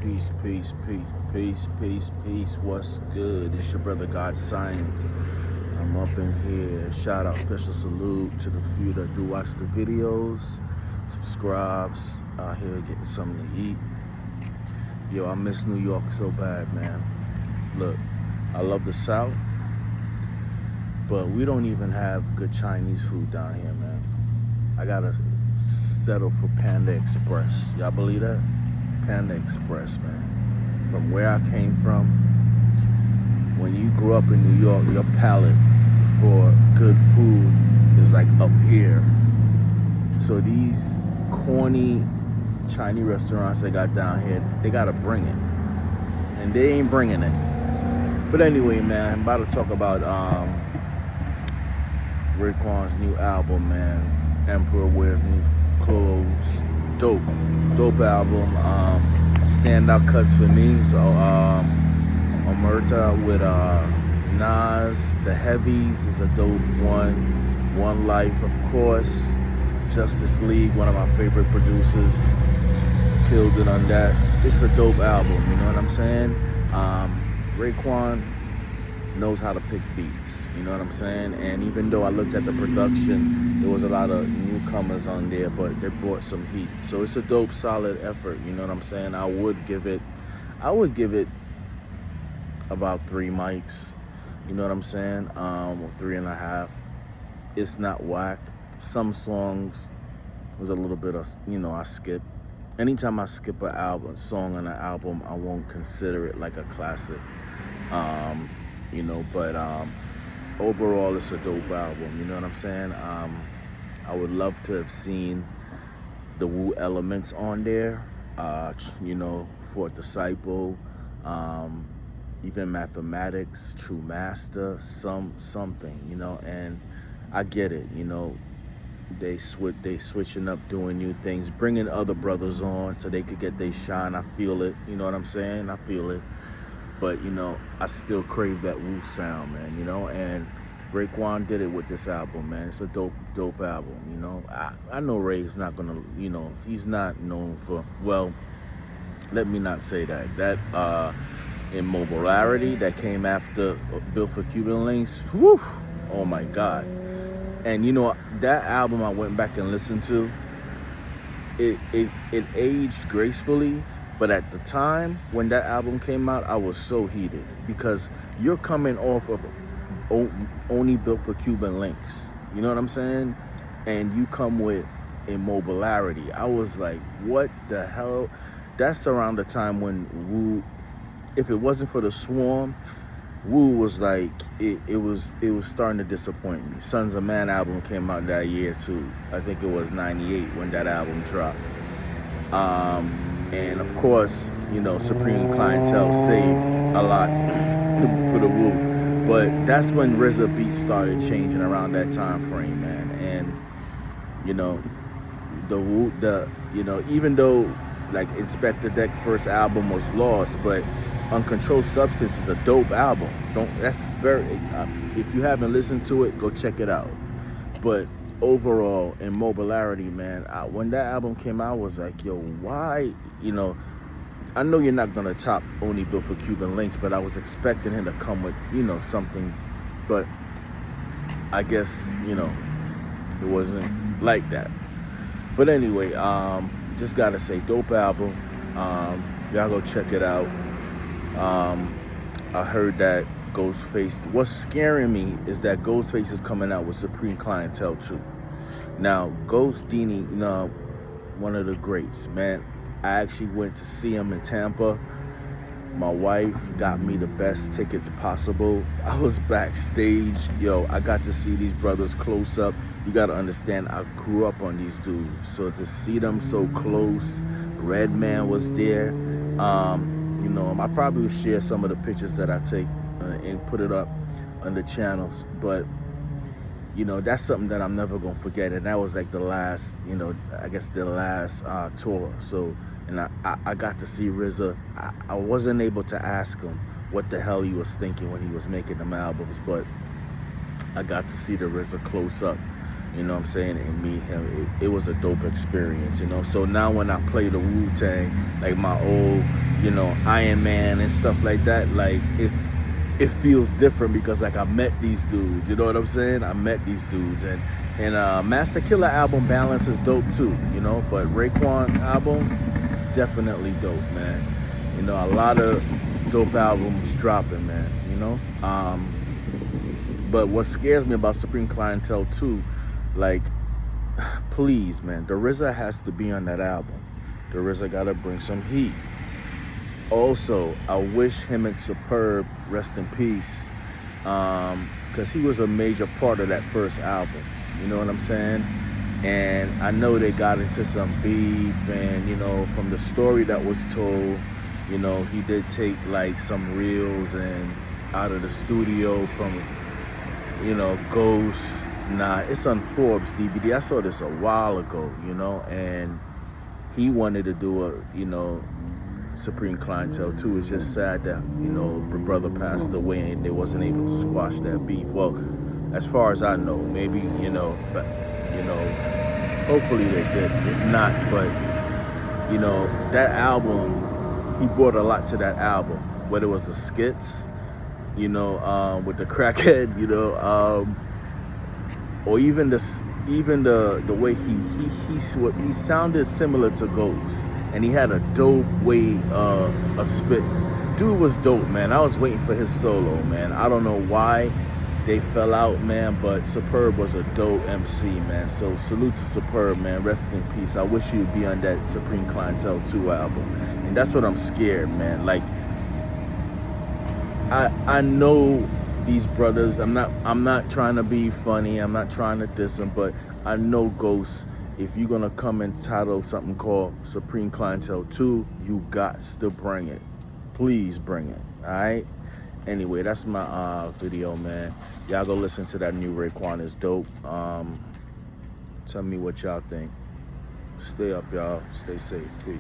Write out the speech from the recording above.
Peace. What's good? It's your brother God Science. I'm up in here. Shout out, special salute to the few that do watch the videos, subscribes, out here getting something to eat. Yo, I miss New York so bad, man. Look, I love the South, but we don't even have good Chinese food down here, man. I gotta settle for Panda Express. Y'all believe that? Panda Express, man. From where I came from, when you grew up in New York, your palate for good food is like up here. So these corny Chinese restaurants they got down here, they gotta bring it. And they ain't bringing it. But anyway, man, I'm about to talk about Raekwon's new album, man. Emperor Wears New Clothes. Dope album. Standout cuts for me. So Omerta with Nas, The Heavies is a dope one. One Life, of course. Justice League, one of my favorite producers. Killed it on that. It's a dope album, you know what I'm saying? Raekwon knows how to pick beats, you know what I'm saying? And even though I looked at the production, there was a lot of newcomers on there, but they brought some heat. So it's a dope, solid effort, you know what I'm saying? I would give it about 3 mics, you know what I'm saying? Or 3.5. It's not whack. Some songs was a little bit of, I skip. Anytime I skip a song on an album, I won't consider it like a classic. But overall it's a dope album, you know what I'm saying? I would love to have seen the Wu elements on there, Fourth Disciple, even Mathematics, True Master, something, and I get it, they switching up, doing new things, bringing other brothers on so they could get their shine. I feel it, you know what I'm saying? I feel it. But, I still crave that Wu sound, man, and Raekwon did it with this album, man. It's a dope album, I know Ray's not gonna, he's not known for, well, let me not say that. That Immobilarity that came after Built for Cuban Links, whew, oh my God. And that album I went back and listened to, it aged gracefully. But at the time when that album came out, I was so heated because you're coming off of Only Built for Cuban Links. You know what I'm saying? And you come with Immobilarity. I was like, what the hell? That's around the time when Wu, if it wasn't for the Swarm, Wu was like, it was starting to disappoint me. Sons of Man album came out that year too. I think it was 98 when that album dropped. And of course, Supreme Clientele saved a lot for the Wu. But that's when RZA beats started changing around that time frame, man. And, the Wu, even though like Inspector Deck first album was lost, but Uncontrolled Substance is a dope album. If you haven't listened to it, go check it out. But overall, Immobilarity, man, when that album came out, I was like, yo, why, I know you're not gonna top Only Built for Cuban Links, but I was expecting him to come with, something, but I guess, it wasn't like that. But anyway, just gotta say, dope album. Y'all go check it out. I heard that Ghostface, what's scaring me is that Ghostface is coming out with Supreme Clientele too. Now, Ghost Dini, one of the greats, man. I actually went to see him in Tampa. My wife got me the best tickets possible. I was backstage. Yo, I got to see these brothers close up. You got to understand, I grew up on these dudes. So to see them so close, Redman was there. I probably will share some of the pictures that I take and put it up on the channels. But, that's something that I'm never going to forget. And that was like the last, the last tour. So, and I got to see RZA. I wasn't able to ask him what the hell he was thinking when he was making them albums, but I got to see the RZA close up. you know what I'm saying, and meet him. It was a dope experience, you know. So now when I play the Wu-Tang, like my old, you know, Iron Man and stuff like that, like it feels different because like I met these dudes, you know what I'm saying? I met these dudes, and Master Killer album Balance is dope too, you know, but Raekwon album, definitely dope, man. You know, a lot of dope albums dropping, man, you know. But what scares me about Supreme Clientele too, like, please, man, the RZA has to be on that album. The RZA gotta bring some heat. Also, I wish him and Superb, rest in peace, because he was a major part of that first album. You know what I'm saying? And I know they got into some beef, and, you know, from the story that was told, you know, he did take like some reels and out of the studio from, you know, Ghost. Nah, it's on Forbes DVD. I saw this a while ago, you know, and he wanted to do a, you know, Supreme Clientele too. It's just sad that, you know, the brother passed away and they wasn't able to squash that beef. Well, as far as I know, maybe, you know, but, you know, hopefully they did. If not, but, you know, that album, he brought a lot to that album, whether it was the skits, you know, with the crackhead, you know, or even the way he sounded similar to Ghost, and he had a dope way a spit. Dude was dope, man. I was waiting for his solo, man. I don't know why they fell out, man, but Superb was a dope MC, man. So salute to Superb, man. Rest in peace. I wish you'd be on that Supreme Clientele 2 album, and that's what I'm scared, man. Like, I know these brothers. I'm not trying to be funny. I'm not trying to diss them, but I know Ghost. If you're gonna come and title something called Supreme Clientele 2, you got to bring it. Please bring it. All right. Anyway, that's my video, man. Y'all go listen to that new Raekwon. Is dope. Tell me what y'all think. Stay up, y'all. Stay safe. Peace.